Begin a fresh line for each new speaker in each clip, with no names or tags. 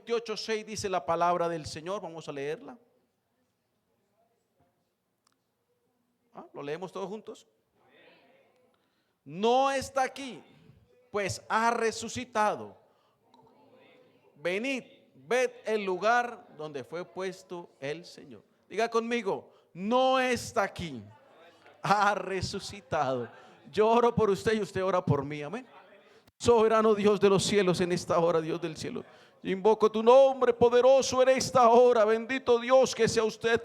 28:6 dice la palabra del Señor. Vamos a leerla. ¿Lo leemos todos juntos? No está aquí, pues ha resucitado. Venid, ved el lugar donde fue puesto el Señor. Diga conmigo, no está aquí, ha resucitado. Yo oro por usted y usted ora por mí, amén. Soberano Dios de los cielos, en esta hora, Dios del cielo, invoco tu nombre poderoso en esta hora. Bendito Dios, que sea usted,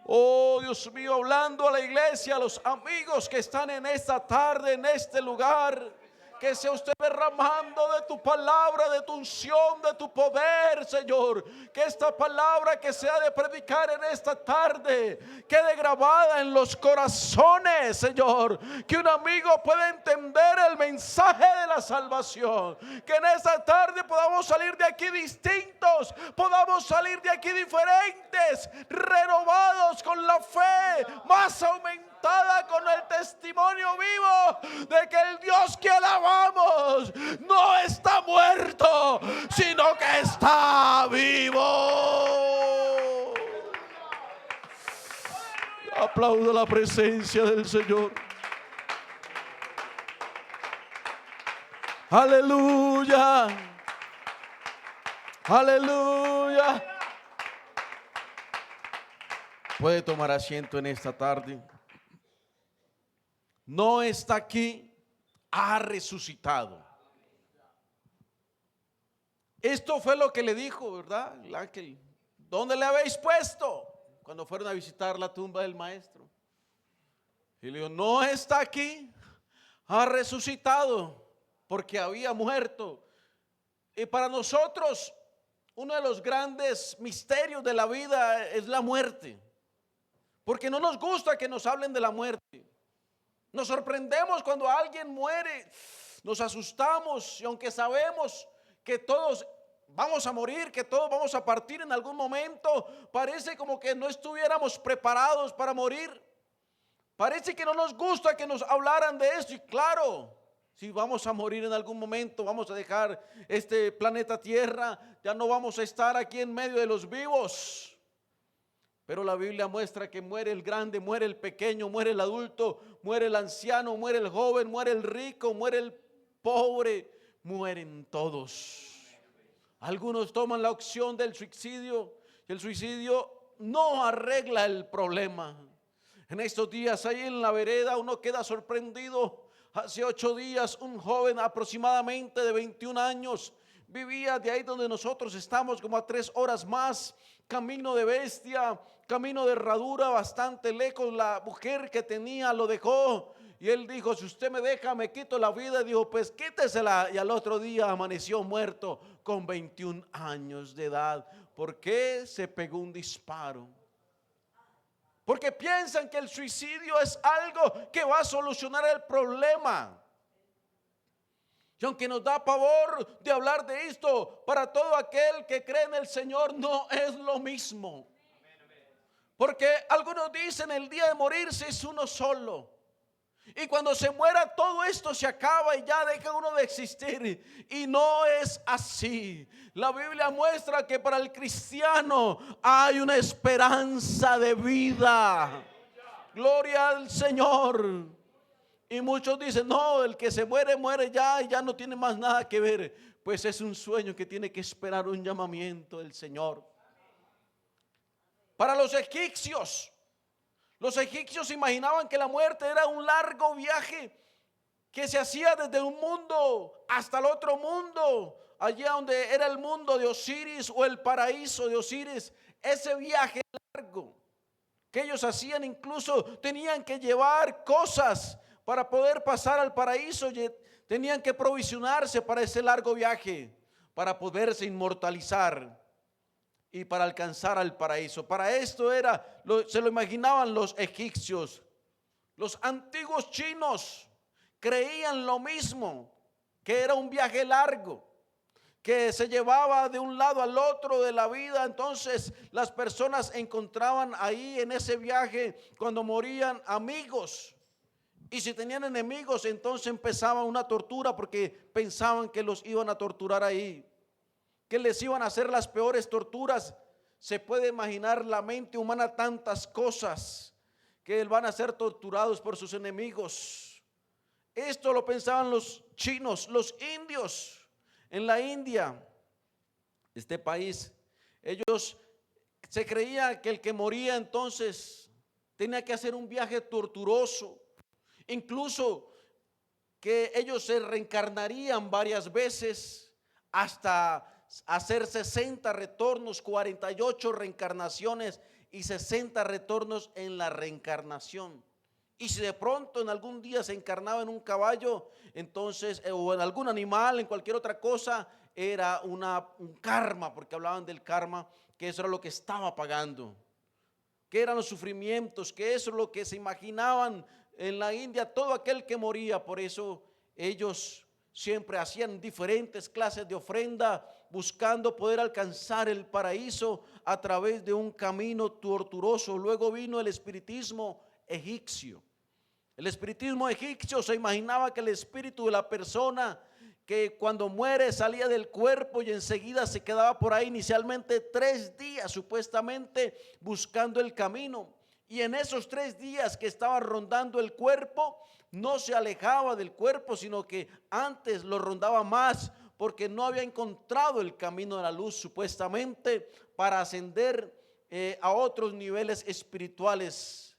oh Dios mío, hablando a la iglesia, a los amigos que están en esta tarde, en este lugar. Que sea usted derramando de tu palabra, de tu unción, de tu poder, Señor. Que esta palabra que se ha de predicar en esta tarde quede grabada en los corazones, Señor. Que un amigo pueda entender el mensaje de la salvación. Que en esta tarde podamos salir de aquí distintos, podamos salir de aquí diferentes, renovados con la fe más aumentada, con el testimonio vivo de que el Dios que alabamos no está muerto, sino que está vivo. Aplaudo la presencia del Señor. Aleluya. Aleluya. Puede tomar asiento en esta tarde. No está aquí, ha resucitado. Esto fue lo que le dijo, ¿verdad? El ángel. ¿Dónde le habéis puesto? Cuando fueron a visitar la tumba del maestro. Y le dijo, no está aquí, ha resucitado, porque había muerto. Y para nosotros, uno de los grandes misterios de la vida es la muerte. Porque no nos gusta que nos hablen de la muerte. Nos sorprendemos cuando alguien muere, nos asustamos, y aunque sabemos que todos vamos a morir, que todos vamos a partir en algún momento, parece como que no estuviéramos preparados para morir. Parece que no nos gusta que nos hablaran de esto. Y claro, si vamos a morir en algún momento, vamos a dejar este planeta Tierra, ya no vamos a estar aquí en medio de los vivos. Pero la Biblia muestra que muere el grande, muere el pequeño, muere el adulto, muere el anciano, muere el joven, muere el rico, muere el pobre, mueren todos. Algunos toman la opción del suicidio, y el suicidio no arregla el problema. En estos días ahí en la vereda uno queda sorprendido. Hace 8 días un joven aproximadamente de 21 años vivía de ahí donde nosotros estamos, como a 3 horas más, camino de Bestia, camino de Herradura, bastante lejos. La mujer que tenía lo dejó y él dijo, si usted me deja me quito la vida. Y dijo, pues quítesela. Y al otro día amaneció muerto con 21 años de edad. ¿Por qué? Se pegó un disparo. Porque piensan que el suicidio es algo que va a solucionar el problema. Y aunque nos da pavor de hablar de esto, para todo aquel que cree en el Señor no es lo mismo. Porque algunos dicen el día de morirse es uno solo. Y cuando se muera todo esto se acaba y ya deja uno de existir. Y no es así. La Biblia muestra que para el cristiano hay una esperanza de vida. Gloria al Señor. Y muchos dicen, no, el que se muere, muere ya y ya no tiene más nada que ver. Pues es un sueño que tiene que esperar un llamamiento del Señor. Para los egipcios imaginaban que la muerte era un largo viaje que se hacía desde un mundo hasta el otro mundo, allá donde era el mundo de Osiris o el paraíso de Osiris. Ese viaje largo que ellos hacían, incluso tenían que llevar cosas para poder pasar al paraíso. Tenían que provisionarse para ese largo viaje, para poderse inmortalizar y para alcanzar al paraíso. Para esto se lo imaginaban los egipcios. Los antiguos chinos creían lo mismo, que era un viaje largo, que se llevaba de un lado al otro de la vida. Entonces las personas encontraban ahí en ese viaje, cuando morían, amigos. Y si tenían enemigos, entonces empezaba una tortura, porque pensaban que los iban a torturar ahí. que les iban a hacer las peores torturas. Se puede imaginar la mente humana tantas cosas, que van a ser torturados por sus enemigos. Esto lo pensaban los chinos, los indios en la India, este país. Ellos se creía que el que moría entonces tenía que hacer un viaje torturoso, incluso que ellos se reencarnarían varias veces hasta hacer 60 retornos, 48 reencarnaciones y 60 retornos en la reencarnación. Y si de pronto en algún día se encarnaba en un caballo, entonces, o en algún animal, en cualquier otra cosa, era un karma, porque hablaban del karma, que eso era lo que estaba pagando, que eran los sufrimientos, que eso es lo que se imaginaban en la India, todo aquel que moría. Por eso ellos siempre hacían diferentes clases de ofrenda, buscando poder alcanzar el paraíso a través de un camino torturoso. Luego vino el espiritismo egipcio. El espiritismo egipcio se imaginaba que el espíritu de la persona que cuando muere salía del cuerpo y enseguida se quedaba por ahí, inicialmente 3 días supuestamente buscando el camino. Y en esos 3 días que estaba rondando el cuerpo, no se alejaba del cuerpo, sino que antes lo rondaba más, porque no había encontrado el camino de la luz supuestamente para ascender a otros niveles espirituales.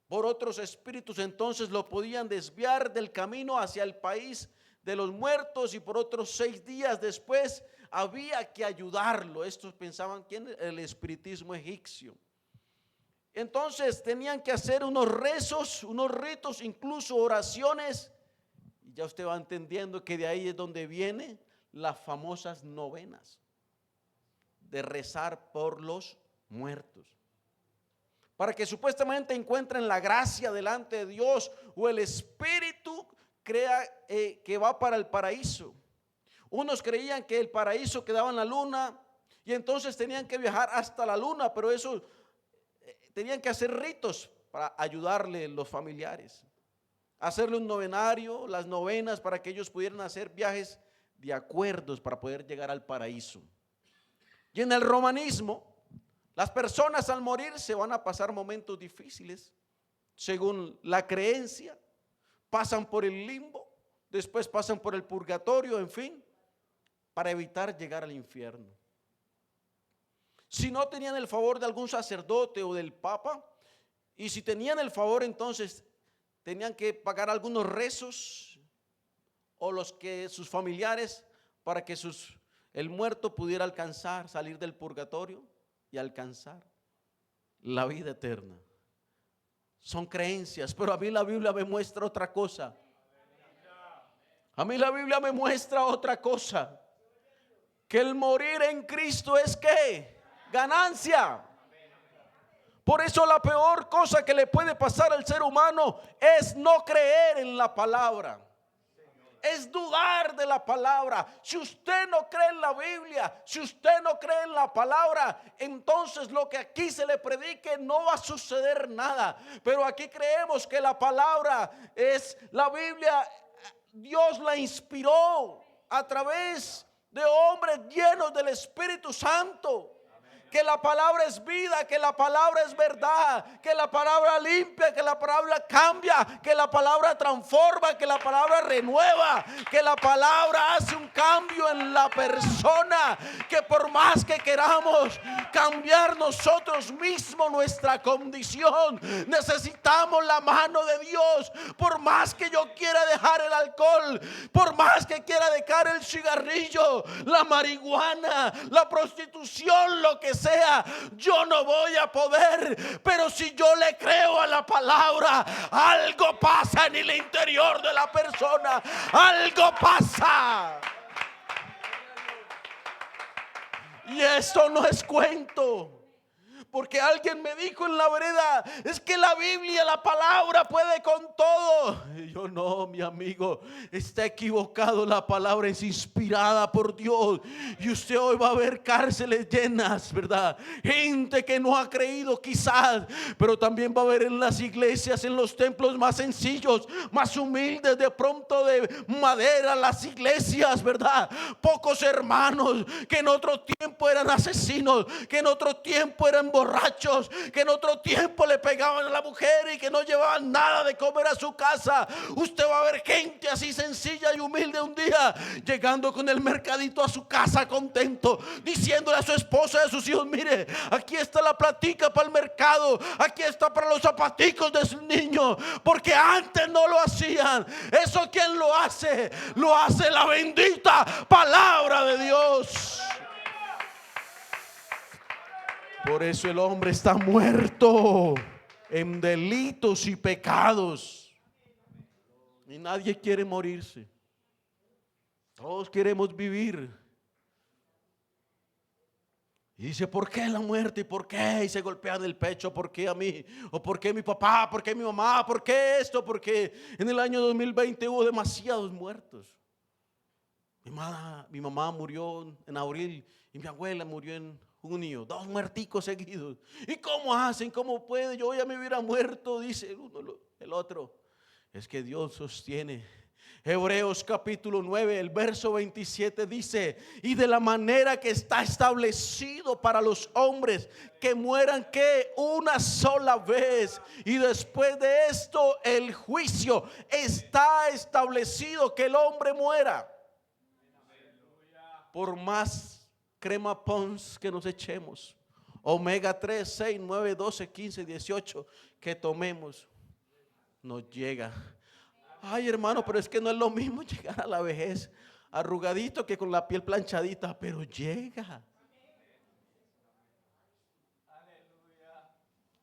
Por otros espíritus entonces lo podían desviar del camino hacia el país de los muertos, y por otros 6 días después había que ayudarlo. Estos pensaban que el espiritismo egipcio. Entonces tenían que hacer unos rezos, unos ritos, incluso oraciones. Y ya usted va entendiendo que de ahí es donde vienen las famosas novenas, de rezar por los muertos, para que supuestamente encuentren la gracia delante de Dios, o el espíritu crea que va para el paraíso. Unos creían que el paraíso quedaba en la luna, y entonces tenían que viajar hasta la luna, pero eso tenían que hacer ritos para ayudarle los familiares, hacerle un novenario, las novenas, para que ellos pudieran hacer viajes de acuerdos para poder llegar al paraíso. Y en el romanismo, las personas al morir se van a pasar momentos difíciles, según la creencia. Pasan por el limbo, después pasan por el purgatorio, en fin, para evitar llegar al infierno. Si no tenían el favor de algún sacerdote o del papa, y si tenían el favor, entonces tenían que pagar algunos rezos, o los que sus familiares, para que el muerto pudiera alcanzar, salir del purgatorio y alcanzar la vida eterna. Son creencias, pero a mí la Biblia me muestra otra cosa. A mí la Biblia me muestra otra cosa, que el morir en Cristo es ¿qué? Ganancia. Por eso la peor cosa que le puede pasar al ser humano es no creer en la palabra, es dudar de la palabra. Si usted no cree en la Biblia, si usted no cree en la palabra, entonces lo que aquí se le predique no va a suceder nada. Pero aquí creemos que la palabra es la Biblia. Dios la inspiró a través de hombres llenos del Espíritu Santo. Que la palabra es vida, que la palabra es verdad, que la palabra limpia, que la palabra cambia, que la palabra transforma, que la palabra renueva, que la palabra hace un cambio en la persona, que por más que queramos cambiar nosotros mismos nuestra condición, necesitamos la mano de Dios. Por más que yo quiera dejar el alcohol, por más que quiera dejar el cigarrillo, la marihuana, la prostitución, lo que sea, yo no voy a poder. Pero si yo le creo a la palabra, algo pasa en el interior de la persona, algo pasa. Y esto no es cuento, Porque alguien me dijo en la vereda, es que la Biblia, la palabra puede con todo. Y yo, no, mi amigo, está equivocado. La palabra es inspirada por Dios. Y usted hoy va a ver cárceles llenas, ¿verdad? Gente que no ha creído quizás, pero también va a ver en las iglesias, en los templos más sencillos, más humildes, de pronto de madera, las iglesias, ¿verdad? Pocos hermanos que en otro tiempo eran asesinos, que en otro tiempo eran borrachos, que en otro tiempo le pegaban a la mujer y que no llevaban nada de comer a su casa. Usted va a ver gente así sencilla y humilde un día llegando con el mercadito a su casa contento, diciéndole a su esposa y a sus hijos, mire, aquí está la platica para el mercado, aquí está para los zapaticos de su niño, porque antes no lo hacían. Eso, ¿quién lo hace? Lo hace la bendita palabra de Dios. Por eso el hombre está muerto en delitos y pecados. Y nadie quiere morirse. Todos queremos vivir. Y dice, ¿por qué la muerte? ¿Y por qué? Y se golpean el pecho. ¿Por qué a mí? ¿O por qué mi papá? ¿Por qué mi mamá? ¿Por qué esto? Porque en el año 2020 hubo demasiados muertos. Mi mamá murió en abril y mi abuela murió en junio. 2 muerticos seguidos. ¿Y cómo hacen? ¿Cómo puede? Yo ya me hubiera muerto, dice uno, el otro. Es que Dios sostiene. Hebreos capítulo 9, el verso 27 dice, y de la manera que está establecido para los hombres que mueran que una sola vez, y después de esto el juicio, está establecido que el hombre muera. Por más crema Pons que nos echemos, omega 3, 6, 9, 12, 15, 18 que tomemos, nos llega. Ay, hermano, pero es que no es lo mismo llegar a la vejez arrugadito que con la piel planchadita, pero llega.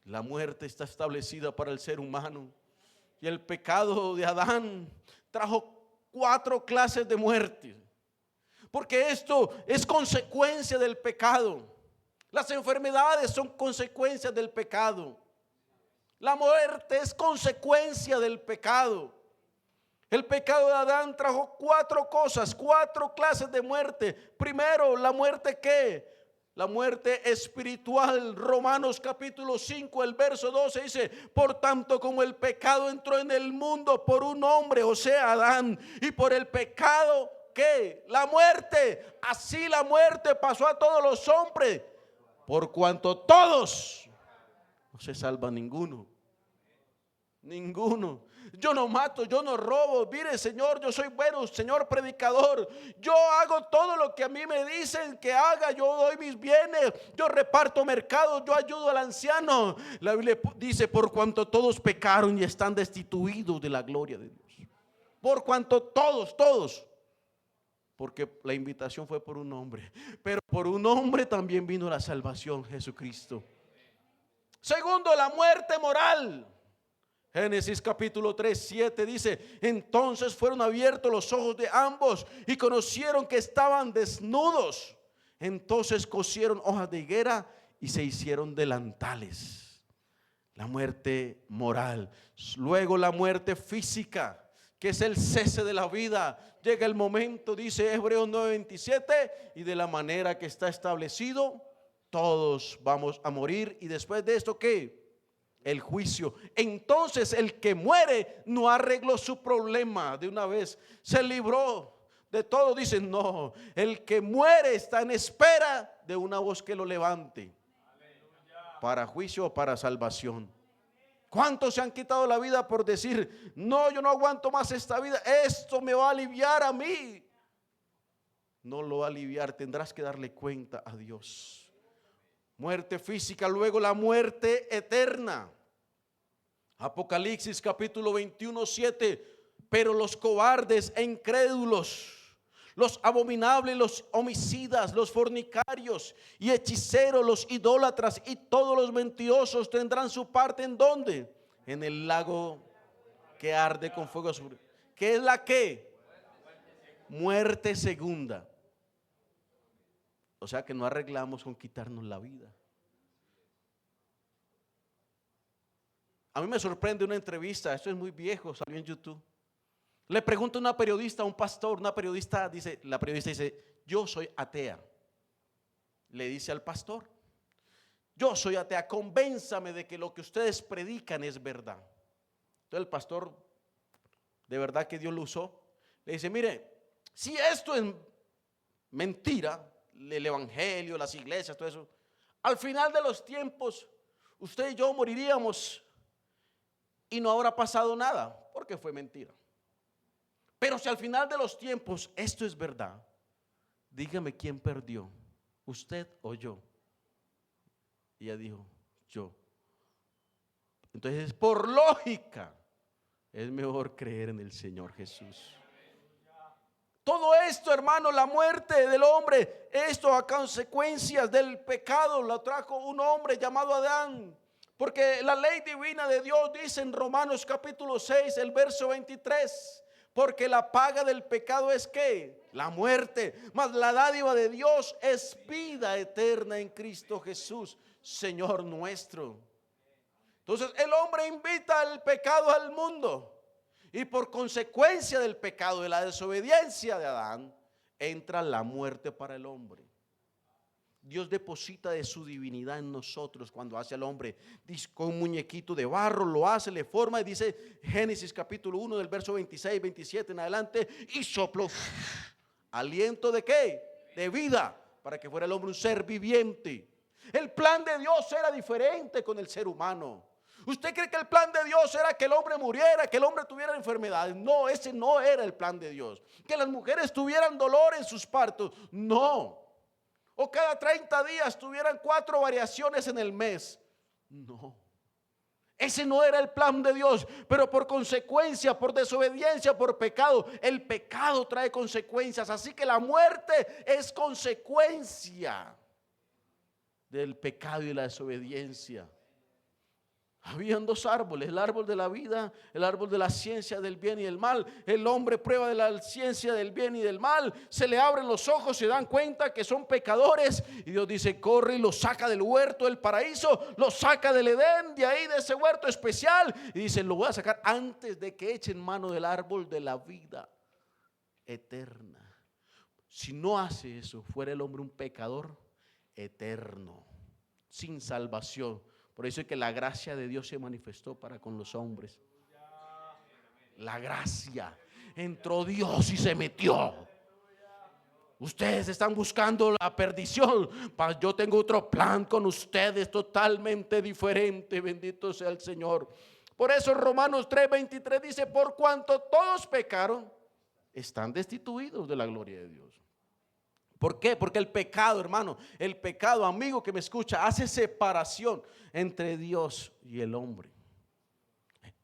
La muerte está establecida para el ser humano, y el pecado de Adán trajo 4 clases de muerte. Porque esto es consecuencia del pecado. Las enfermedades son consecuencias del pecado. La muerte es consecuencia del pecado. El pecado de Adán trajo 4 cosas, 4 clases de muerte. Primero, la muerte ¿qué? La muerte espiritual. Romanos capítulo 5, el verso 12 dice, por tanto como el pecado entró en el mundo por un hombre, o sea Adán, y por el pecado ¿qué? La muerte. Así la muerte pasó a todos los hombres, por cuanto todos, no se salva ninguno. Ninguno. Yo no mato, yo no robo. Mire, Señor, yo soy bueno, Señor predicador. Yo hago todo lo que a mí me dicen que haga. Yo doy mis bienes, yo reparto mercados, yo ayudo al anciano. La Biblia dice, por cuanto todos pecaron y están destituidos de la gloria de Dios. Por cuanto todos. Porque la invitación fue por un hombre, pero por un hombre también vino la salvación, Jesucristo. Segundo, la muerte moral. Génesis capítulo 3, 7 dice, entonces fueron abiertos los ojos de ambos y conocieron que estaban desnudos. Entonces cosieron hojas de higuera y se hicieron delantales. La muerte moral. Luego la muerte física, que es el cese de la vida. Llega el momento, dice Hebreos 9:27, y de la manera que está establecido, todos vamos a morir. Y después de esto, ¿qué? El juicio. Entonces el que muere no arregló su problema de una vez, se libró de todo. Dicen, no, el que muere está en espera de una voz que lo levante para juicio o para salvación. ¿Cuántos se han quitado la vida por decir, no, yo no aguanto más esta vida, esto me va a aliviar a mí? No lo va a aliviar, tendrás que darle cuenta a Dios. Muerte física, luego la muerte eterna. Apocalipsis capítulo 21, 7. Pero los cobardes e incrédulos, los abominables, los homicidas, los fornicarios y hechiceros, los idólatras y todos los mentirosos tendrán su parte ¿en dónde? En el lago que arde con fuego azul. ¿Qué es la qué? Muerte segunda. O sea que no arreglamos con quitarnos la vida. A mí me sorprende una entrevista, esto es muy viejo, salió en YouTube. Le pregunta una periodista a un pastor, la periodista dice, yo soy atea. Le dice al pastor, yo soy atea, convénzame de que lo que ustedes predican es verdad. Entonces el pastor, de verdad que Dios lo usó, le dice, mire, si esto es mentira, el evangelio, las iglesias, todo eso, al final de los tiempos, usted y yo moriríamos y no habrá pasado nada, porque fue mentira. Pero si al final de los tiempos esto es verdad, dígame quién perdió, usted o yo. Y ella dijo, yo. Entonces, por lógica, es mejor creer en el Señor Jesús. Todo esto, hermano, la muerte del hombre, esto a consecuencias del pecado lo trajo un hombre llamado Adán. Porque la ley divina de Dios dice en Romanos capítulo 6, el verso 23, porque la paga del pecado es ¿qué? La muerte, mas la dádiva de Dios es vida eterna en Cristo Jesús, Señor nuestro. Entonces el hombre invita al pecado al mundo. Y por consecuencia del pecado, de la desobediencia de Adán, entra la muerte para el hombre. Dios deposita de su divinidad en nosotros cuando hace al hombre. Dice, con un muñequito de barro lo hace, le forma, y dice Génesis capítulo 1 del verso 26, 27 en adelante, y sopló aliento de ¿qué? De vida, para que fuera el hombre un ser viviente. El plan de Dios era diferente con el ser humano. ¿Usted cree que el plan de Dios era que el hombre muriera, que el hombre tuviera enfermedades? No, ese no era el plan de Dios. Que las mujeres tuvieran dolor en sus partos, no. O cada 30 días tuvieran 4 variaciones en el mes, no. Ese no era el plan de Dios, pero por consecuencia, por desobediencia, por pecado, el pecado trae consecuencias. Así que la muerte es consecuencia del pecado y la desobediencia. Habían 2 árboles, el árbol de la vida, el árbol de la ciencia del bien y del mal. El hombre prueba de la ciencia del bien y del mal, se le abren los ojos, se dan cuenta que son pecadores y Dios dice, corre y los saca del huerto del paraíso, los saca del Edén, de ahí de ese huerto especial, y dice, lo voy a sacar antes de que echen mano del árbol de la vida eterna. Si no hace eso, fuera el hombre un pecador eterno, sin salvación. Por eso es que la gracia de Dios se manifestó para con los hombres. La gracia. Entró Dios y se metió. Ustedes están buscando la perdición. Yo tengo otro plan con ustedes totalmente diferente. Bendito sea el Señor. Por eso Romanos 3:23 dice, por cuanto todos pecaron, están destituidos de la gloria de Dios. ¿Por qué? Porque el pecado, hermano, el pecado, amigo que me escucha, hace separación entre Dios y el hombre.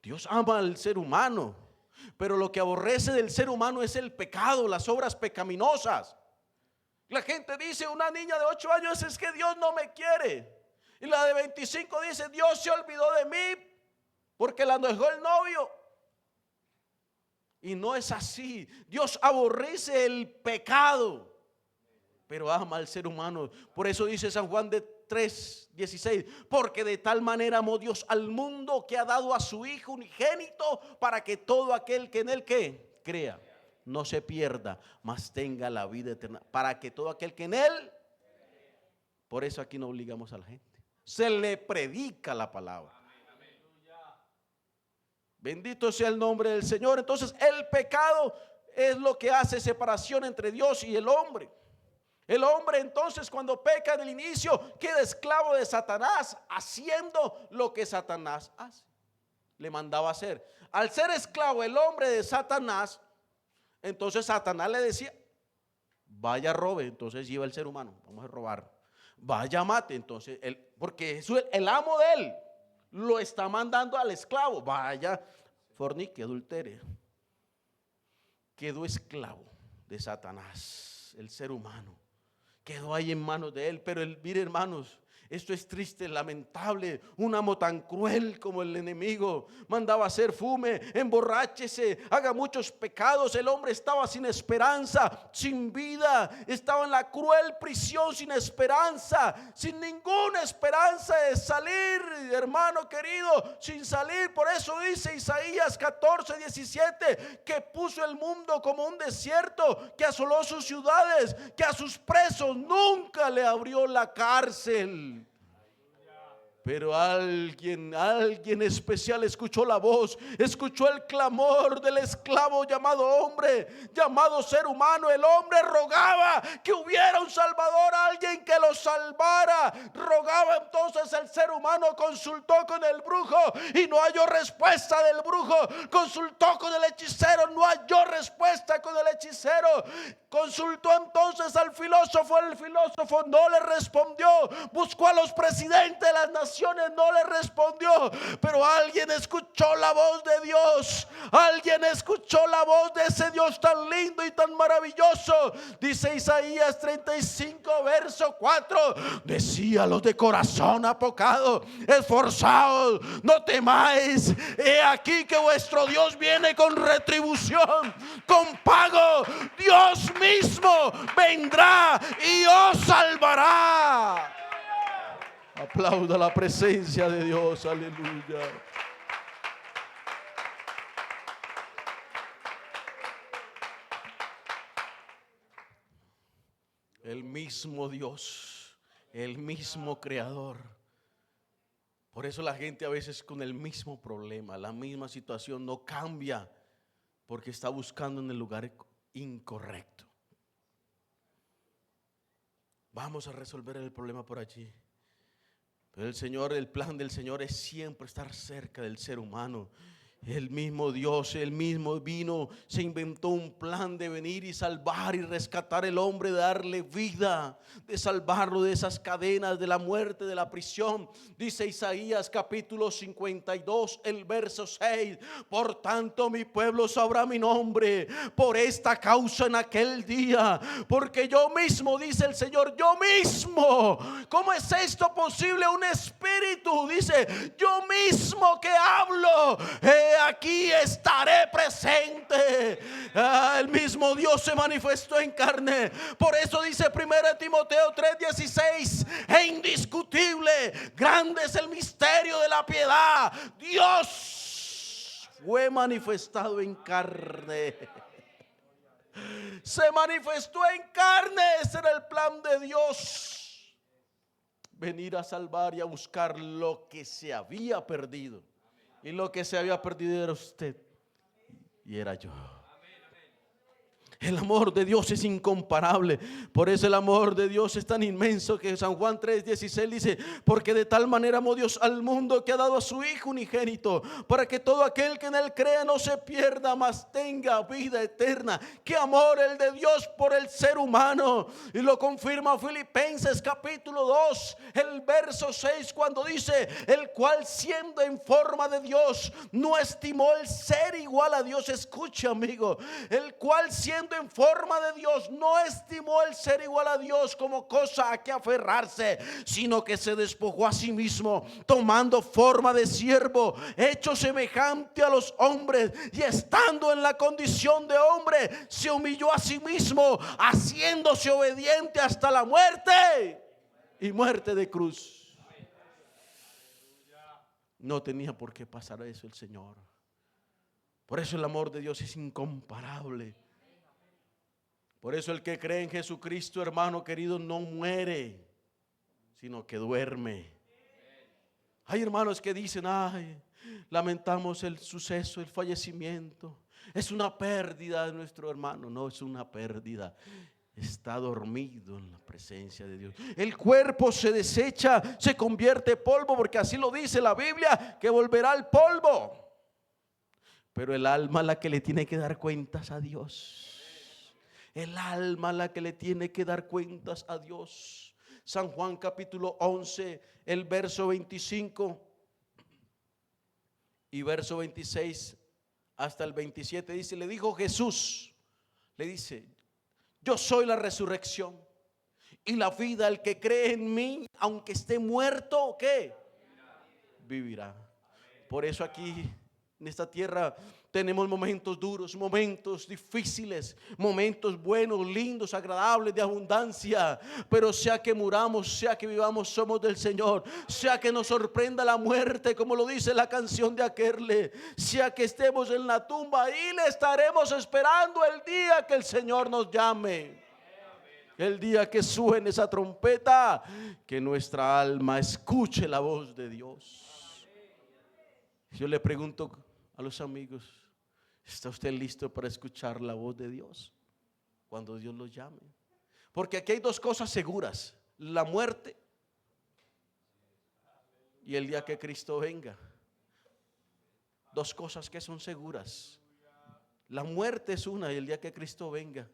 Dios ama al ser humano, pero lo que aborrece del ser humano es el pecado, las obras pecaminosas. La gente dice, una niña de 8 años, es que Dios no me quiere. Y la de 25 dice, Dios se olvidó de mí porque la dejó el novio. Y no es así. Dios aborrece el pecado, pero ama al ser humano. Por eso dice San Juan de 3:16, porque de tal manera amó Dios al mundo que ha dado a su Hijo unigénito para que todo aquel que en él ¿qué? Crea, no se pierda, mas tenga la vida eterna. Para que todo aquel que en él. Por eso aquí no obligamos a la gente, se le predica la palabra. Bendito sea el nombre del Señor. Entonces el pecado es lo que hace separación entre Dios y el hombre. El hombre entonces cuando peca en el inicio queda esclavo de Satanás, haciendo lo que Satanás hace, le mandaba hacer. Al ser esclavo el hombre de Satanás, entonces Satanás le decía, vaya robe, entonces iba el ser humano, vamos a robar. Vaya mate, entonces porque eso, el amo de él lo está mandando al esclavo, vaya fornique, adultere. Quedó esclavo de Satanás, el ser humano. Quedó ahí en manos de él. Pero mire, hermanos, Esto es triste, lamentable. Un amo tan cruel como el enemigo mandaba hacer: fume, emborráchese, haga muchos pecados. El hombre estaba sin esperanza, sin vida, estaba en la cruel prisión, sin esperanza, sin ninguna esperanza de salir, hermano querido, sin salir. Por eso dice Isaías 14:17 que puso el mundo como un desierto, que asoló sus ciudades, que a sus presos nunca le abrió la cárcel. Pero alguien especial escuchó la voz, escuchó el clamor del esclavo llamado hombre, llamado ser humano. El hombre rogaba que hubiera un salvador, alguien que lo salvara. Rogaba entonces el ser humano, consultó con el brujo y no halló respuesta del brujo. Consultó con el hechicero, no halló respuesta con el hechicero. Consultó entonces al filósofo, el filósofo no le respondió. Buscó a los presidentes de las naciones, no le respondió. Pero alguien escuchó la voz de Dios. Alguien escuchó la voz de ese Dios tan lindo y tan maravilloso. Dice Isaías 35 verso 4: decía los de corazón apocado, esforzaos, no temáis, he aquí que vuestro Dios viene con retribución, con pago. Dios mismo vendrá y os salvará. Aplauda la presencia de Dios, aleluya. El mismo Dios, el mismo creador. Por eso la gente a veces con el mismo problema, la misma situación, no cambia, porque está buscando en el lugar incorrecto. Vamos a resolver el problema por allí. Pero el plan del Señor es siempre estar cerca del ser humano. El mismo Dios, el mismo vino, se inventó un plan de venir y salvar y rescatar al hombre, de darle vida, de salvarlo de esas cadenas, de la muerte, de la prisión. Dice Isaías capítulo 52, el verso 6: por tanto mi pueblo sabrá mi nombre, por esta causa en aquel día, porque yo mismo, dice el Señor, yo mismo. ¿Cómo es esto posible? Un espíritu, dice, yo mismo que hablo, aquí estaré presente. El mismo Dios se manifestó en carne. Por eso dice 1 Timoteo 3:16: e indiscutible, grande es el misterio de la piedad. Dios fue manifestado en carne. Se manifestó en carne. Ese era el plan de Dios: venir a salvar y a buscar lo que se había perdido. Y lo que se había perdido era usted y era yo. El amor de Dios es incomparable. Por eso el amor de Dios es tan inmenso que San Juan 3:16 dice: porque de tal manera amó Dios al mundo que ha dado a su Hijo unigénito, para que todo aquel que en él crea no se pierda, mas tenga vida eterna. Qué amor el de Dios por el ser humano. Y lo confirma Filipenses capítulo 2, el verso 6, cuando dice: el cual siendo en forma de Dios no estimó el ser igual a Dios. Escuche, amigo, el cual siendo en forma de Dios no estimó el ser igual a Dios como cosa a que aferrarse, sino que se despojó a sí mismo, tomando forma de siervo, hecho semejante a los hombres, y estando en la condición de hombre, se humilló a sí mismo, haciéndose obediente hasta la muerte y muerte de cruz. No tenía por qué pasar eso el Señor. Por eso el amor de Dios es incomparable. Por eso el que cree en Jesucristo, hermano querido, no muere, sino que duerme. Hay hermanos que dicen: ay, lamentamos el suceso, el fallecimiento, es una pérdida de nuestro hermano. No es una pérdida, está dormido en la presencia de Dios. El cuerpo se desecha, se convierte en polvo, porque así lo dice la Biblia, que volverá al polvo. Pero el alma la que le tiene que dar cuentas a Dios. El alma la que le tiene que dar cuentas a Dios. San Juan capítulo 11, el verso 25 y verso 26 hasta el 27 dice: le dijo Jesús, le dice: yo soy la resurrección Y la vida, el que cree en mí, aunque esté muerto, ¿qué? Vivirá. Por eso aquí en esta tierra tenemos momentos duros, momentos difíciles, momentos buenos, lindos, agradables, de abundancia. Pero sea que muramos, sea que vivamos, somos del Señor. Sea que nos sorprenda la muerte, como lo dice la canción de Aquerle. Sea que estemos en la tumba, y le estaremos esperando el día que el Señor nos llame. El día que suene esa trompeta, que nuestra alma escuche la voz de Dios. Yo le pregunto a los amigos: ¿está usted listo para escuchar la voz de Dios cuando Dios lo llame? Porque aquí hay dos cosas seguras: la muerte y el día que Cristo venga. Dos cosas que son seguras. La muerte es una, y el día que Cristo venga.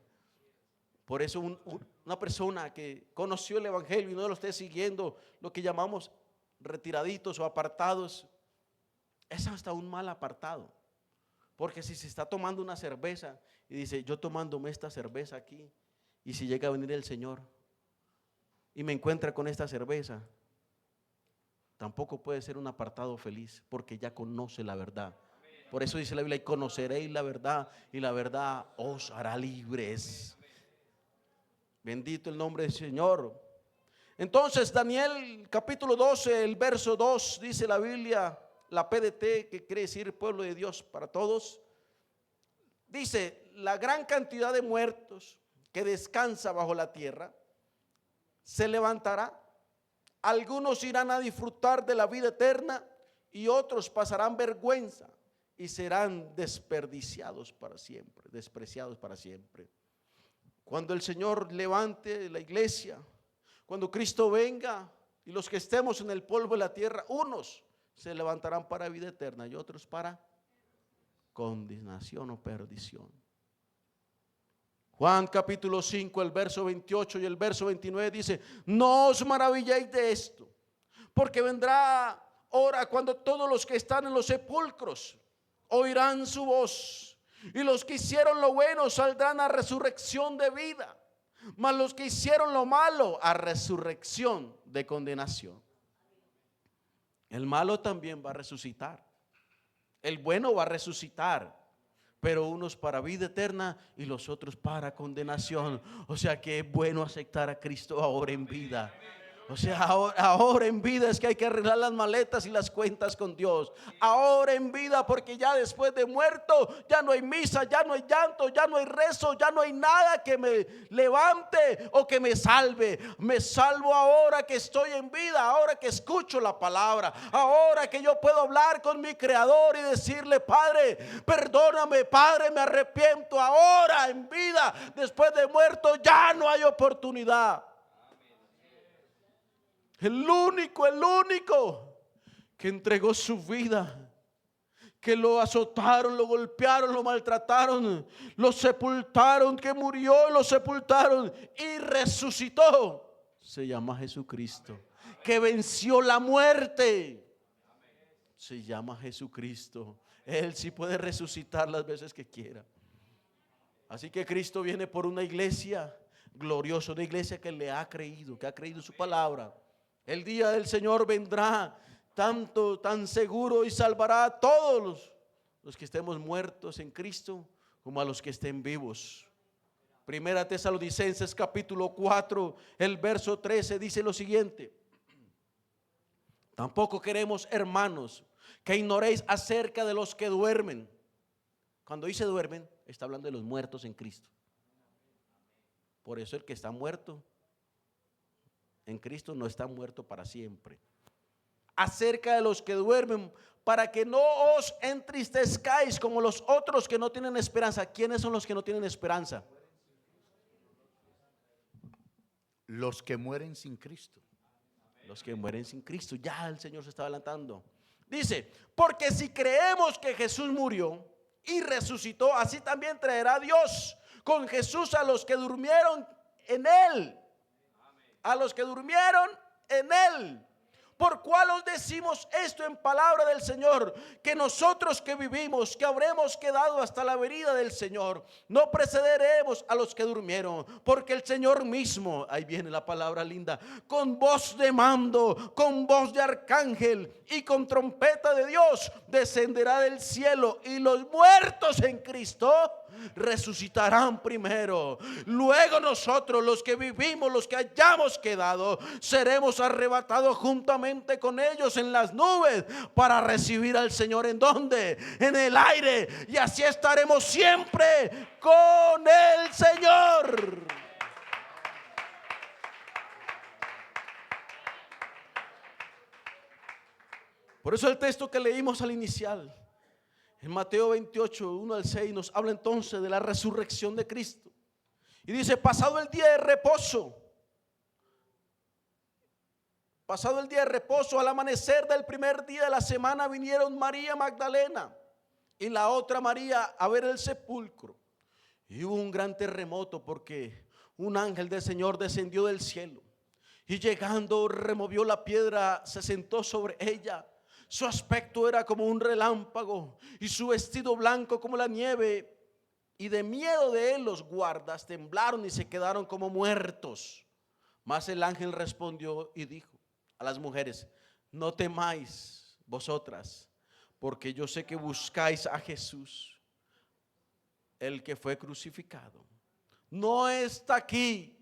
Por eso una persona que conoció el evangelio y no lo esté siguiendo, lo que llamamos retiraditos o apartados, es hasta un mal apartado. Porque si se está tomando una cerveza y dice: yo tomándome esta cerveza aquí, y si llega a venir el Señor y me encuentra con esta cerveza, tampoco puede ser un apartado feliz, porque ya conoce la verdad. Por eso dice la Biblia: y conoceréis la verdad, y la verdad os hará libres. Bendito el nombre del Señor. Entonces, Daniel capítulo 12, el verso 2, dice la Biblia, la PDT, que quiere decir pueblo de Dios para todos, dice: la gran cantidad de muertos que descansa bajo la tierra se levantará. Algunos irán a disfrutar de la vida eterna, y otros pasarán vergüenza y serán desperdiciados para siempre, despreciados para siempre. Cuando el Señor levante la iglesia, cuando Cristo venga, y los que estemos en el polvo de la tierra, unos se levantarán para vida eterna y otros para condenación o perdición. Juan capítulo 5, el verso 28 y el verso 29 dice: no os maravilléis de esto, porque vendrá hora cuando todos los que están en los sepulcros oirán su voz, y los que hicieron lo bueno saldrán a resurrección de vida, mas los que hicieron lo malo a resurrección de condenación. El malo también va a resucitar, el bueno va a resucitar, pero unos para vida eterna y los otros para condenación. O sea que es bueno aceptar a Cristo ahora en vida. O sea, ahora en vida es que hay que arreglar las maletas y las cuentas con Dios. Ahora en vida, porque ya después de muerto ya no hay misa, ya no hay llanto, ya no hay rezo, ya no hay nada que me levante o que me salve. Me salvo ahora que estoy en vida, ahora que escucho la palabra, ahora que yo puedo hablar con mi Creador y decirle: Padre, perdóname, Padre, me arrepiento. Ahora en vida, después de muerto, ya no hay oportunidad. El único que entregó su vida, que lo azotaron, lo golpearon, lo maltrataron, lo sepultaron, que murió y lo sepultaron y resucitó, se llama Jesucristo. Que venció la muerte, se llama Jesucristo. Él sí puede resucitar las veces que quiera. Así que Cristo viene por una iglesia gloriosa, una iglesia que le ha creído, que ha creído su palabra. El día del Señor vendrá tan seguro, y salvará a todos los que estemos muertos en Cristo como a los que estén vivos. Primera Tesalonicenses capítulo 4, el verso 13 dice lo siguiente: tampoco queremos, hermanos, que ignoréis acerca de los que duermen. Cuando dice duermen, está hablando de los muertos en Cristo. Por eso el que está muerto en Cristo no está muerto para siempre. Acerca de los que duermen, para que no os entristezcáis como los otros que no tienen esperanza. ¿Quiénes son los que no tienen esperanza?
Los que mueren sin Cristo.
Los que mueren sin Cristo. Ya el Señor se está adelantando. Dice: porque si creemos que Jesús murió y resucitó, así también traerá Dios con Jesús a los que durmieron en Él. A los que durmieron en Él. ¿Por cuál os decimos esto en palabra del Señor? Que nosotros que vivimos, que habremos quedado hasta la venida del Señor, no precederemos a los que durmieron, porque el Señor mismo, ahí viene la palabra linda, con voz de mando, con voz de arcángel y con trompeta de Dios, descenderá del cielo, y los muertos en Cristo resucitarán primero. Luego nosotros, los que vivimos, los que hayamos quedado, seremos arrebatados juntamente con ellos en las nubes para recibir al Señor. ¿En dónde? En el aire. Y así estaremos siempre con el Señor. Por eso el texto que leímos al inicial, en Mateo 28, 1 al 6, nos habla entonces de la resurrección de Cristo. Y dice: pasado el día de reposo, al amanecer del primer día de la semana, vinieron María Magdalena y la otra María a ver el sepulcro. Y hubo un gran terremoto, porque un ángel del Señor descendió del cielo y llegando removió la piedra, se sentó sobre ella. Su aspecto era como un relámpago y su vestido blanco como la nieve. Y de miedo de él los guardas temblaron y se quedaron como muertos. Mas el ángel respondió y dijo a las mujeres: no temáis vosotras, porque yo sé que buscáis a Jesús, el que fue crucificado. No está aquí,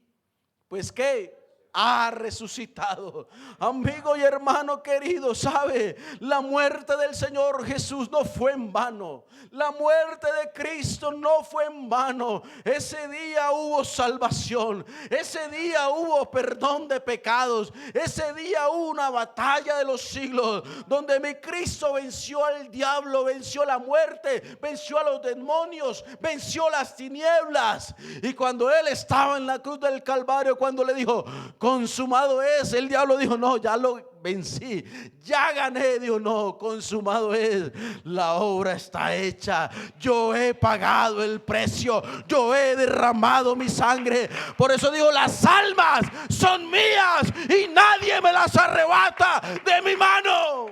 pues ¿qué? Ha resucitado. Amigo y hermano querido, sabe, la muerte del Señor Jesús no fue en vano. La muerte de Cristo no fue en vano. Ese día hubo salvación. Ese día hubo perdón de pecados. Ese día hubo una batalla de los siglos, donde mi Cristo venció al diablo, venció la muerte, venció a los demonios, venció las tinieblas. Y cuando Él estaba en la cruz del Calvario, cuando le dijo: consumado es, el diablo dijo: no, ya lo vencí, ya gané. Dijo: no, consumado es, la obra está hecha, yo he pagado el precio, yo he derramado mi sangre. Por eso digo: las almas son mías y nadie me las arrebata de mi mano.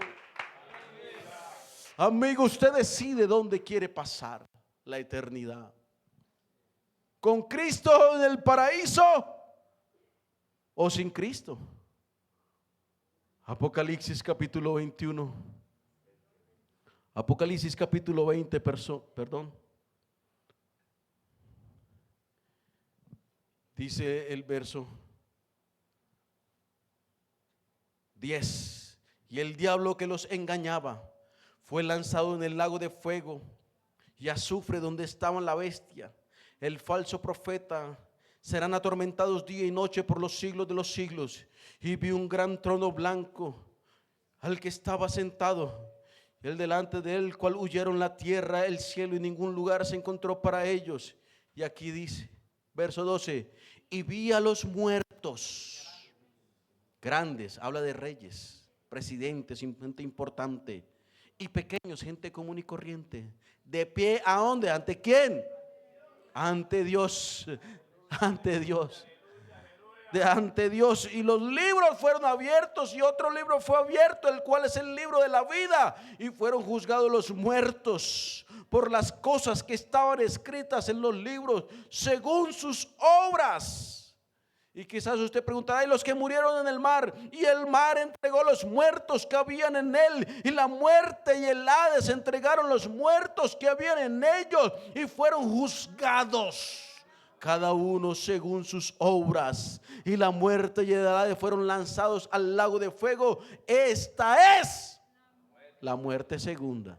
Amigo, usted decide dónde quiere pasar la eternidad: con Cristo en el paraíso o sin Cristo. Apocalipsis capítulo 21. Apocalipsis capítulo 20, dice el verso 10: y el diablo que los engañaba fue lanzado en el lago de fuego y azufre, donde estaban la bestia, el falso profeta. Serán atormentados día y noche por los siglos de los siglos. Y vi un gran trono blanco, al que estaba sentado, el delante de él, cual huyeron la tierra, el cielo, y ningún lugar se encontró para ellos. Y aquí dice, verso 12: y vi a los muertos grandes, habla de reyes, presidentes, gente importante, y pequeños, gente común y corriente, de pie. ¿A dónde? ¿Ante quién? Ante Dios. Ante Dios. Ante Dios. Y los libros fueron abiertos, y otro libro fue abierto, el cual es el libro de la vida, y fueron juzgados los muertos por las cosas que estaban escritas en los libros, según sus obras. Y quizás usted preguntará: ¿y los que murieron en el mar? Y el mar entregó los muertos que habían en él, y la muerte y el Hades entregaron los muertos que habían en ellos, y fueron juzgados cada uno según sus obras. Y la muerte y el Hades fueron lanzados al lago de fuego. Esta es la muerte segunda.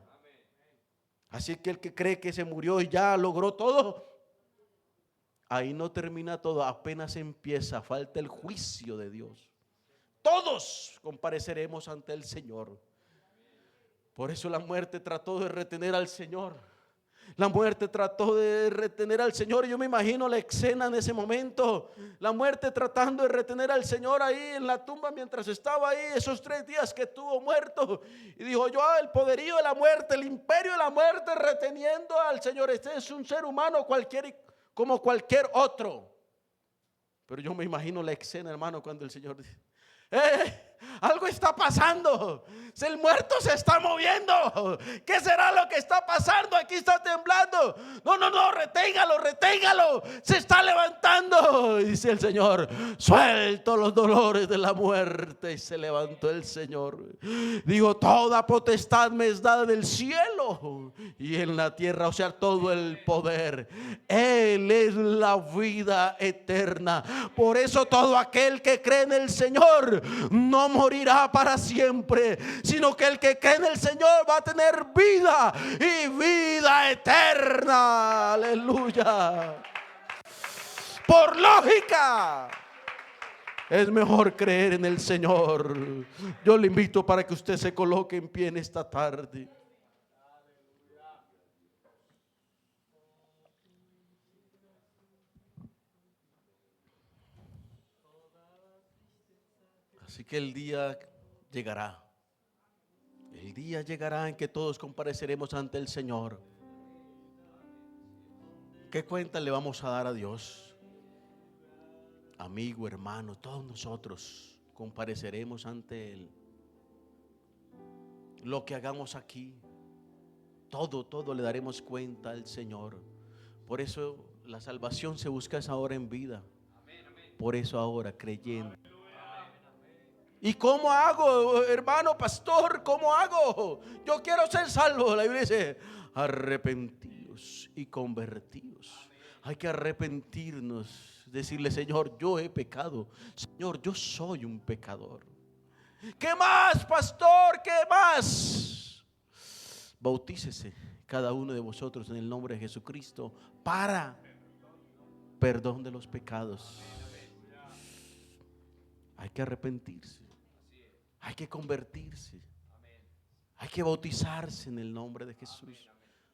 Así que el que cree que se murió y ya logró todo, ahí no termina todo, apenas empieza. Falta el juicio de Dios. Todos compareceremos ante el Señor. Por eso la muerte trató de retener al Señor. La muerte trató de retener al Señor. Y yo me imagino la escena en ese momento: la muerte tratando de retener al Señor ahí en la tumba, mientras estaba ahí esos 3 días que estuvo muerto. Y dijo: yo, el poderío de la muerte, el imperio de la muerte, reteniendo al Señor. Este es un ser humano como cualquier otro. Pero yo me imagino la escena, hermano, cuando el Señor dice: algo está pasando. Si el muerto se está moviendo, ¿qué será lo que está pasando? Aquí está temblando. No, reténgalo. Se está levantando. Y dice el Señor: suelto los dolores de la muerte. Y se levantó el Señor. Digo: toda potestad me es dada del cielo y en la tierra, o sea, todo el poder. Él es la vida eterna. Por eso todo aquel que cree en el Señor no morirá para siempre, sino que el que cree en el Señor va a tener vida y vida eterna. Aleluya. Por lógica, es mejor creer en el Señor. Yo le invito para que usted se coloque en pie en esta tarde. Así que el día llegará. El día llegará en que todos compareceremos ante el Señor. ¿Qué cuenta le vamos a dar a Dios? Amigo, hermano, todos nosotros compareceremos ante Él. Lo que hagamos aquí, todo le daremos cuenta al Señor. Por eso la salvación se busca esa hora en vida. Por eso ahora creyendo. ¿Y cómo hago, hermano pastor? ¿Cómo hago? Yo quiero ser salvo. La Biblia dice: arrepentidos y convertidos. Hay que arrepentirnos, decirle: Señor, yo he pecado. Señor, yo soy un pecador. ¿Qué más, pastor? ¿Qué más? Bautícese cada uno de vosotros en el nombre de Jesucristo para perdón de los pecados. Hay que arrepentirse. Hay que convertirse. Hay que bautizarse en el nombre de Jesús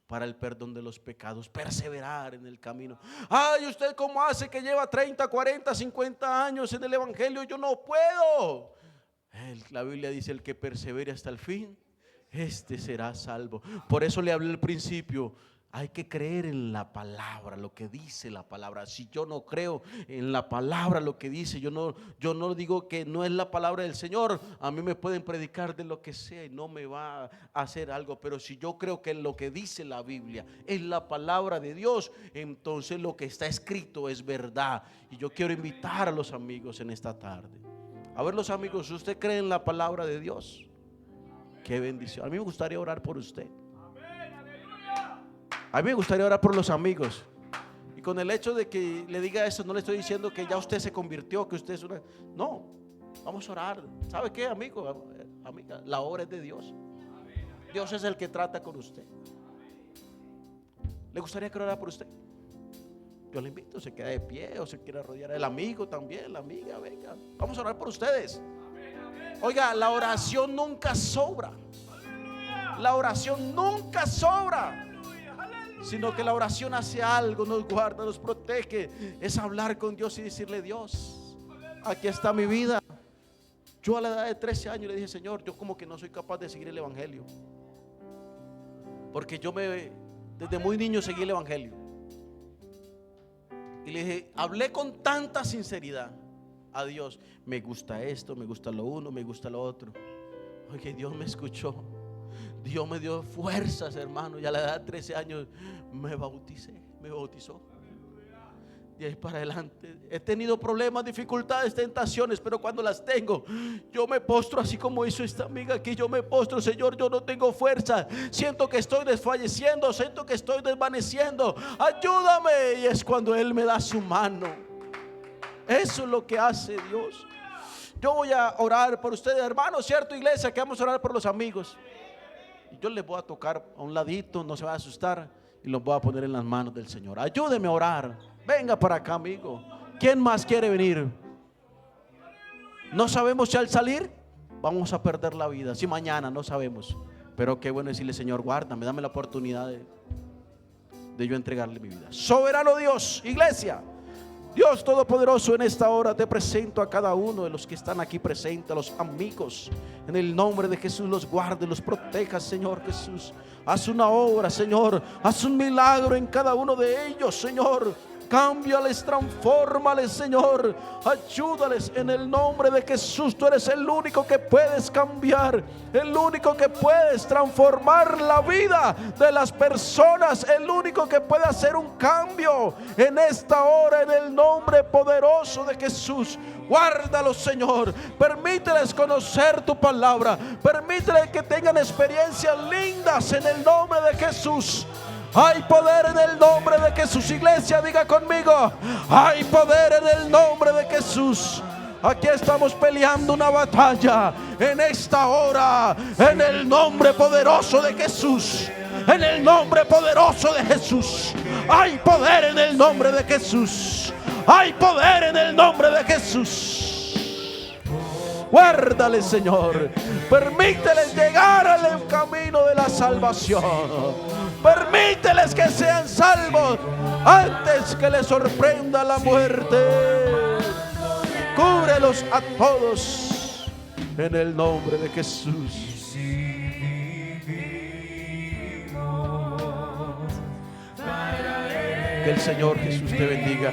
para el perdón de los pecados. Perseverar en el camino. Ay, ¿usted cómo hace que lleva 30, 40, 50 años en el evangelio? Yo no puedo. La Biblia dice: el que persevere hasta el fin, este será salvo. Por eso le hablé al principio. Hay que creer en la palabra, lo que dice la palabra. Si yo no creo en la palabra, lo que dice, yo no digo que no es la palabra del Señor. A mí me pueden predicar de lo que sea y no me va a hacer algo. Pero si yo creo que lo que dice la Biblia es la palabra de Dios, entonces lo que está escrito es verdad. Y yo quiero invitar a los amigos en esta tarde. A ver, los amigos, ¿usted cree en la palabra de Dios? Qué bendición. A mí me gustaría orar por usted. A mí me gustaría orar por los amigos. Y con el hecho de que le diga eso, no le estoy diciendo que ya usted se convirtió, que usted es una... No, vamos a orar. ¿Sabe qué, amigo? Amiga, la obra es de Dios. Dios es el que trata con usted. ¿Le gustaría que orara por usted? Yo le invito, se queda de pie o se quiere rodear. El amigo también, la amiga, venga. Vamos a orar por ustedes. Oiga, la oración nunca sobra. La oración nunca sobra. Sino que la oración hace algo, nos guarda, nos protege. Es hablar con Dios y decirle: Dios, aquí está mi vida. Yo a la edad de 13 años le dije: Señor, yo como que no soy capaz de seguir el evangelio, porque desde muy niño seguí el evangelio. Y le dije, hablé con tanta sinceridad a Dios: me gusta esto, me gusta lo uno, me gusta lo otro. Oye, Dios me escuchó. Dios me dio fuerzas, hermano, y a la edad de 13 años me bautizó. De ahí para adelante he tenido problemas, dificultades, tentaciones, pero cuando las tengo, yo me postro así como hizo esta amiga aquí. Yo me postro: Señor, yo no tengo fuerza, siento que estoy desfalleciendo, siento que estoy desvaneciendo, ayúdame. Y es cuando Él me da su mano. Eso es lo que hace Dios. Yo voy a orar por ustedes, hermanos, ¿cierto, iglesia? Que vamos a orar por los amigos. Yo les voy a tocar a un ladito, no se va a asustar, y los voy a poner en las manos del Señor. Ayúdeme a orar. Venga para acá, amigo. ¿Quién más quiere venir? No sabemos si al salir vamos a perder la vida, si mañana, no sabemos. Pero qué bueno decirle: Señor, guárdame, dame la oportunidad de yo entregarle mi vida. Soberano Dios, iglesia, Dios Todopoderoso, en esta hora te presento a cada uno de los que están aquí presentes, a los amigos. En el nombre de Jesús, los guarde, los proteja, Señor Jesús. Haz una obra, Señor. Haz un milagro en cada uno de ellos, Señor. cámbiales, transfórmales, Señor. Ayúdales en el nombre de Jesús. Tú eres el único que puedes cambiar, el único que puedes transformar la vida de las personas, el único que puede hacer un cambio en esta hora, en el nombre poderoso de Jesús. Guárdalos, Señor. Permíteles conocer tu palabra. Permíteles que tengan experiencias lindas en el nombre de Jesús. Hay poder en el nombre de Jesús. Iglesia, diga conmigo: hay poder en el nombre de Jesús. Aquí estamos peleando una batalla en esta hora, en el nombre poderoso de Jesús. En el nombre poderoso de Jesús. Hay poder en el nombre de Jesús. Hay poder en el nombre de Jesús. Guárdale, Señor. Permíteles llegar al camino de la salvación. Permíteles que sean salvos antes que les sorprenda la muerte. Cúbrelos a todos en el nombre de Jesús. Que el Señor Jesús te bendiga.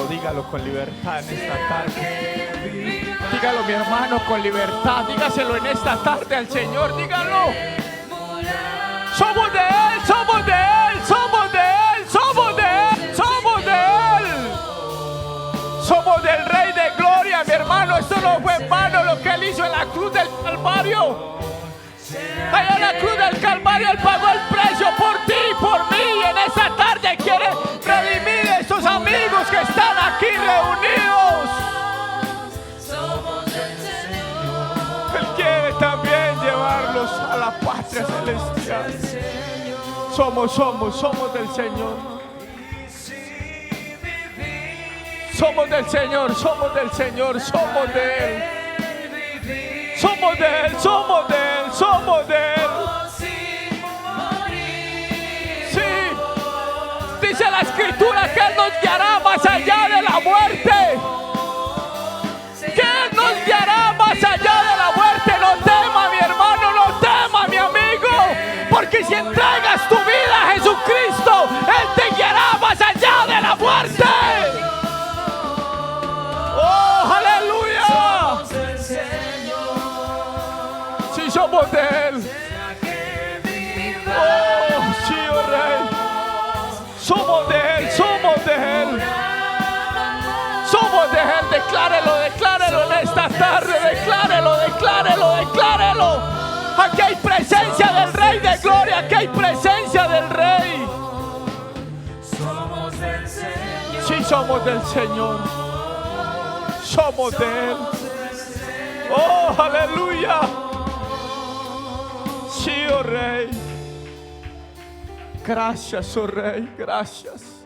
Dígalo con libertad en esta tarde. Dígalo, mi hermano, con libertad. Dígaselo en esta tarde al Señor. Dígalo. Somos de Él, somos de Él, somos de Él, somos de Él, somos de Él. Somos del Rey de Gloria, mi hermano. Esto no fue en vano lo que Él hizo en la cruz del Calvario. Allá en la cruz del Calvario Él pagó el precio por ti y por mí. Y en esta tarde quiere redimir a estos amigos que están aquí reunidos. Él quiere también llevarlos a la patria celestial. Somos del Señor. Somos del Señor, somos del Señor, somos de Él. Somos de Él, somos de Él, somos de Él. Sí, dice la Escritura que Él nos guiará más allá de la muerte. Que Él nos guiará más allá de la muerte. No tema, mi hermano, no tema, mi amigo. Porque si entregas tu vida a Jesucristo, Él te guiará más allá de la muerte. ¡Oh, aleluya! Sí, somos de Él. Oh, sí, oh Rey. Somos de Él, somos de Él. Somos de Él. Declárelo, declárelo en esta tarde. Declárelo, declárelo, declárelo. Aquí hay presencia del Rey de Gloria. Aquí hay presencia del Rey. Sí, somos del Señor. Somos de Él. Oh, aleluya. Sí, oh Rey. Gracias, oh Rey. Gracias.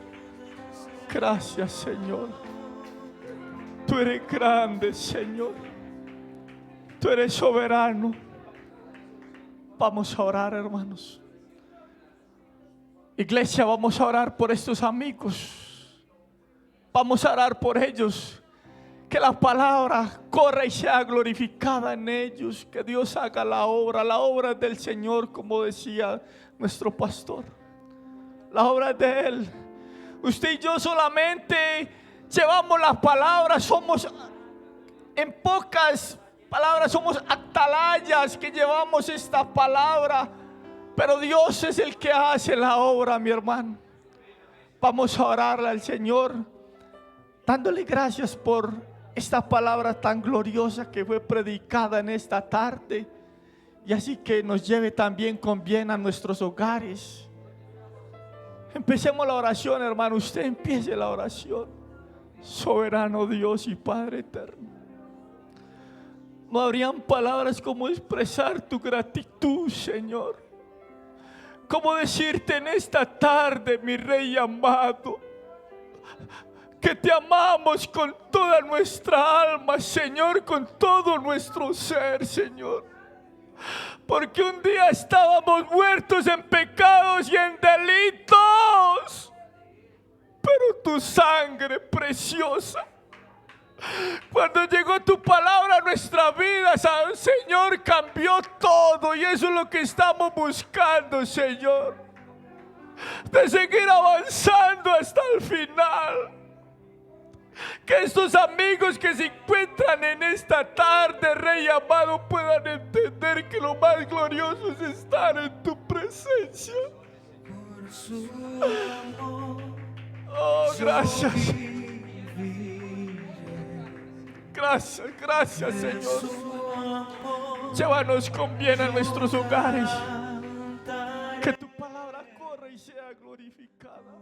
Gracias, Señor. Tú eres grande, Señor. Tú eres soberano. Vamos a orar, hermanos. Iglesia, vamos a orar por estos amigos. Vamos a orar por ellos. Que la palabra corra y sea glorificada en ellos. Que Dios haga la obra del Señor, como decía nuestro pastor. La obra de Él. Usted y yo solamente llevamos las palabras, somos, en pocas palabras, somos atalayas que llevamos esta palabra. Pero Dios es el que hace la obra, mi hermano. Vamos a orarle al Señor, dándole gracias por esta palabra tan gloriosa que fue predicada en esta tarde, y así que nos lleve también con bien a nuestros hogares. Empecemos la oración, hermano. Usted empiece la oración. Soberano Dios y Padre eterno, no habrían palabras como expresar tu gratitud, Señor. Cómo decirte en esta tarde, mi Rey amado, que te amamos con toda nuestra alma, Señor, con todo nuestro ser, Señor. Porque un día estábamos muertos en pecados y en delitos, pero tu sangre preciosa Cuando llegó tu palabra a nuestra vida, Señor, cambió todo. Y eso es lo que estamos buscando, Señor. De seguir avanzando hasta el final. Que estos amigos que se encuentran en esta tarde, Rey amado, puedan entender que lo más glorioso es estar en tu presencia. Oh, gracias. Gracias, gracias, Señor. Llévanos con bien a nuestros hogares. Que tu palabra corra y sea glorificada.